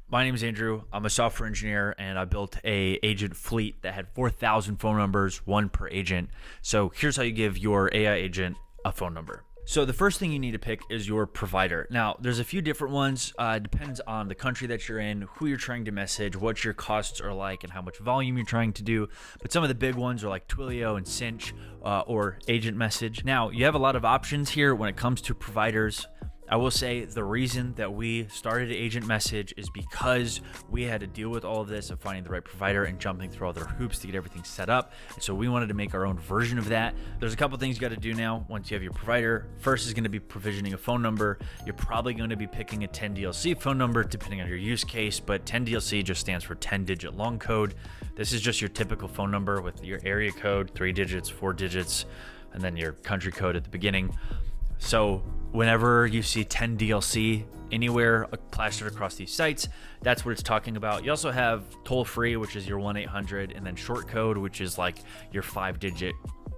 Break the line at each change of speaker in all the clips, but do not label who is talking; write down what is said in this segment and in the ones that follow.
My name is Andrew. I'm a software engineer, and I built a agent fleet that had 4,000 phone numbers, one per agent. So here's how you give your AI agent a phone number. So the first thing you need to pick is your provider. Now, there's a few different ones. It depends on the country that you're in, who you're trying to message, what your costs are like, and how much volume you're trying to do. But some of the big ones are like Twilio and Cinch or Agent Message. Now, you have a lot of options here when it comes to providers. I will say the reason that we started Agent Message is because we had to deal with all of this of finding the right provider and jumping through all their hoops to get everything set up. And so we wanted to make our own version of that. There's a couple things you got to do now once you have your provider. First is going to be provisioning a phone number. You're probably going to be picking a 10DLC phone number depending on your use case, but 10DLC just stands for 10-digit long code. This is just your typical phone number with your area code, 3 digits, 4 digits, and then your country code at the beginning. So whenever you see 10DLC anywhere plastered across these sites, that's what it's talking about. You also have toll free, which is your 1-800, and then short code, which is like your 5-digit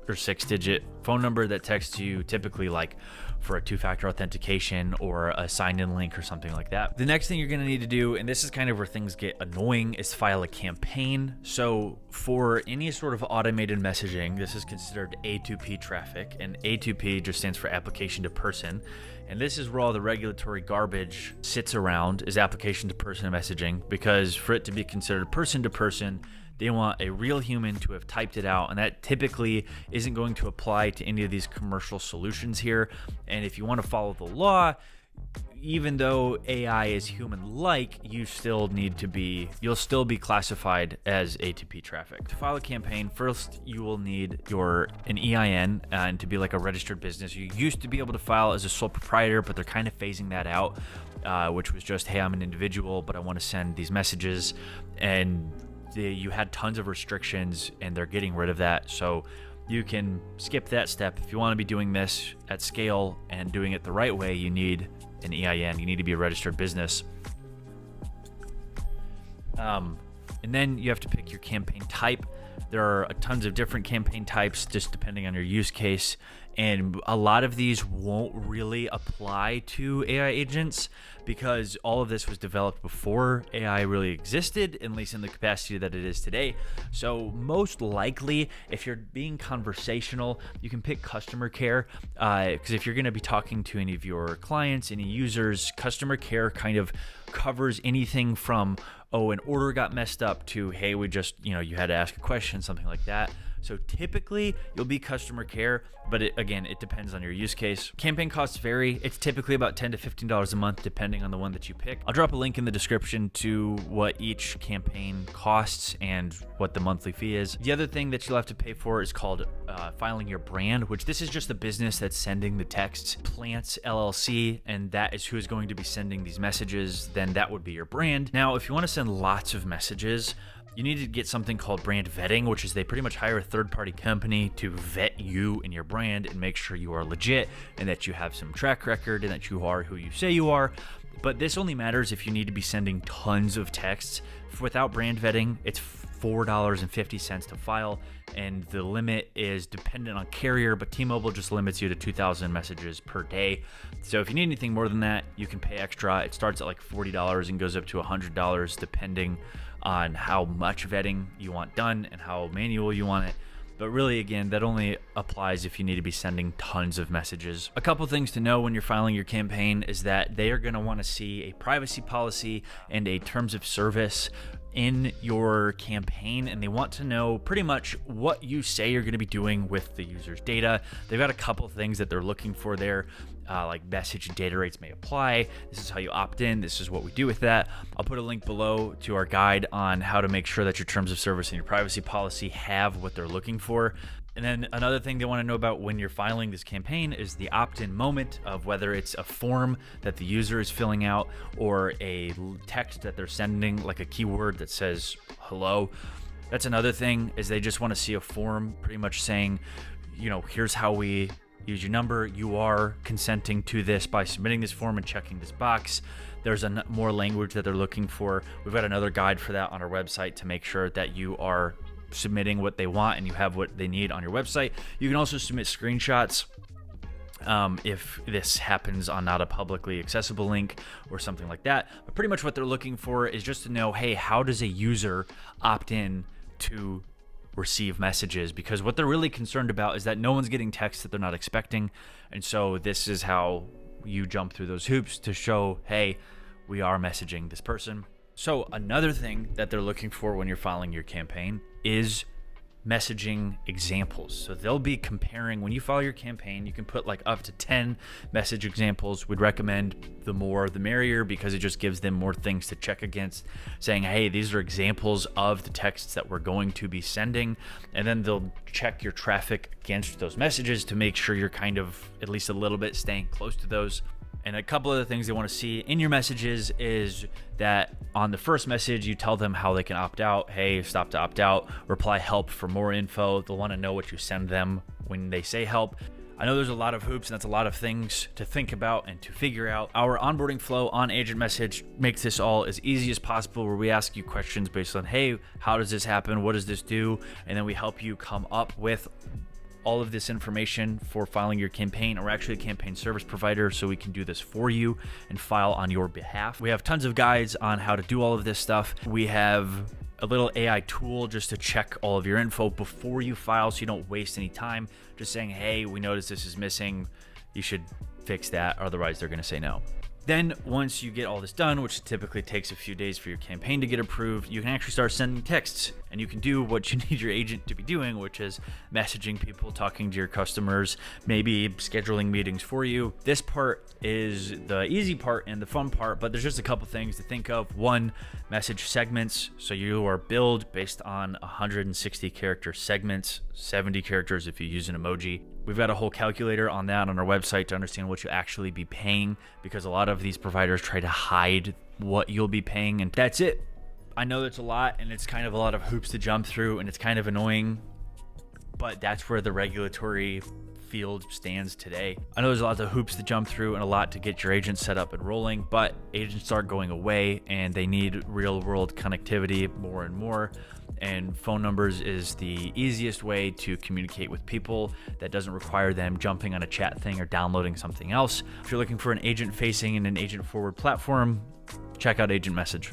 or 6-digit phone number that texts you typically like for a 2-factor authentication or a sign-in link or something like that. The next thing you're going to need to do, and this is kind of where things get annoying, is file a campaign. So for any sort of automated messaging, this is considered A2P traffic, and A2P just stands for application to person. And this is where all the regulatory garbage sits around, is application to person messaging, because for it to be considered person to person, they want a real human to have typed it out, and that typically isn't going to apply to any of these commercial solutions here. And if you want to follow the law, even though AI is human-like, you'll still be classified as A2P traffic. To file a campaign, first you will need an EIN, and to be like a registered business. You used to be able to file as a sole proprietor, but they're kind of phasing that out, which was just, hey, I'm an individual, but I want to send these messages, and you had tons of restrictions, and they're getting rid of that. So you can skip that step. If you want to be doing this at scale and doing it the right way, you need an EIN. You need to be a registered business. And then you have to pick your campaign type. There are tons of different campaign types just depending on your use case. And a lot of these won't really apply to AI agents because all of this was developed before AI really existed, at least in the capacity that it is today. So most likely, if you're being conversational, you can pick customer care, because if you're going to be talking to any of your clients, any users, customer care kind of covers anything from, oh, an order got messed up, to, hey, you had to ask a question, something like that. So typically you'll be customer care, but it depends on your use case. Campaign costs vary. It's typically about $10 to $15 a month, depending on the one that you pick. I'll drop a link in the description to what each campaign costs and what the monthly fee is. The other thing that you'll have to pay for is called filing your brand, which this is just the business that's sending the texts. Plants LLC, and that is who is going to be sending these messages. Then that would be your brand. Now, if you want to send lots of messages, you need to get something called brand vetting, which is they pretty much hire a third-party company to vet you and your brand and make sure you are legit and that you have some track record and that you are who you say you are. But this only matters if you need to be sending tons of texts. Without brand vetting, it's $4.50 to file, and the limit is dependent on carrier, but T-Mobile just limits you to 2,000 messages per day. So if you need anything more than that, you can pay extra. It starts at like $40 and goes up to $100 depending on how much vetting you want done and how manual you want it. But really, again, that only applies if you need to be sending tons of messages. A couple things to know when you're filing your campaign is that they are going to want to see a privacy policy and a terms of service in your campaign, and they want to know pretty much what you say you're going to be doing with the user's data. They've got a couple of things that they're looking for there, like message and data rates may apply. This is how you opt in. This is what we do with that. I'll put a link below to our guide on how to make sure that your terms of service and your privacy policy have what they're looking for. And then another thing they want to know about when you're filing this campaign is the opt-in moment of whether it's a form that the user is filling out or a text that they're sending, like a keyword that says hello. That's another thing, is they just want to see a form pretty much saying, here's how we use your number. You are consenting to this by submitting this form and checking this box. There's more language that they're looking for. We've got another guide for that on our website to make sure that you are submitting what they want and you have what they need on your website. You can also submit screenshots if this happens on not a publicly accessible link or something like that. But pretty much what they're looking for is just to know, hey, how does a user opt in to receive messages? Because what they're really concerned about is that no one's getting texts that they're not expecting. And so this is how you jump through those hoops to show, hey, we are messaging this person. So another thing that they're looking for when you're filing your campaign is messaging examples. So they'll be comparing, when you file your campaign, you can put like up to 10 message examples. We'd recommend the more the merrier, because it just gives them more things to check against, saying, hey, these are examples of the texts that we're going to be sending. And then they'll check your traffic against those messages to make sure you're kind of at least a little bit staying close to those. And a couple of the things they want to see in your messages is that on the first message, you tell them how they can opt out. Hey, stop to opt out, reply help for more info. They'll want to know what you send them when they say help. I know there's a lot of hoops and that's a lot of things to think about and to figure out. Our onboarding flow on Agent Message makes this all as easy as possible, where we ask you questions based on, hey, how does this happen? What does this do? And then we help you come up with all of this information for filing your campaign. We're actually a campaign service provider, so we can do this for you and file on your behalf. We have tons of guides on how to do all of this stuff. We have a little AI tool just to check all of your info before you file, so you don't waste any time just saying, hey, we noticed this is missing, you should fix that, otherwise they're going to say no. Then once you get all this done, which typically takes a few days for your campaign to get approved, you can actually start sending texts, and you can do what you need your agent to be doing, which is messaging people, talking to your customers, maybe scheduling meetings for you. This part is the easy part and the fun part, but there's just a couple things to think of. One, message segments. So you are billed based on 160 character segments, 70 characters if you use an emoji. We've got a whole calculator on that on our website to understand what you'll actually be paying, because a lot of these providers try to hide what you'll be paying, and that's it. I know that's a lot, and it's kind of a lot of hoops to jump through, and it's kind of annoying, but that's where the regulatory field stands today. I know there's a lot of hoops to jump through and a lot to get your agents set up and rolling, but agents are going away and they need real world connectivity more and more. And phone numbers is the easiest way to communicate with people that doesn't require them jumping on a chat thing or downloading something else. If you're looking for an agent facing and an agent forward platform, check out Agent Message.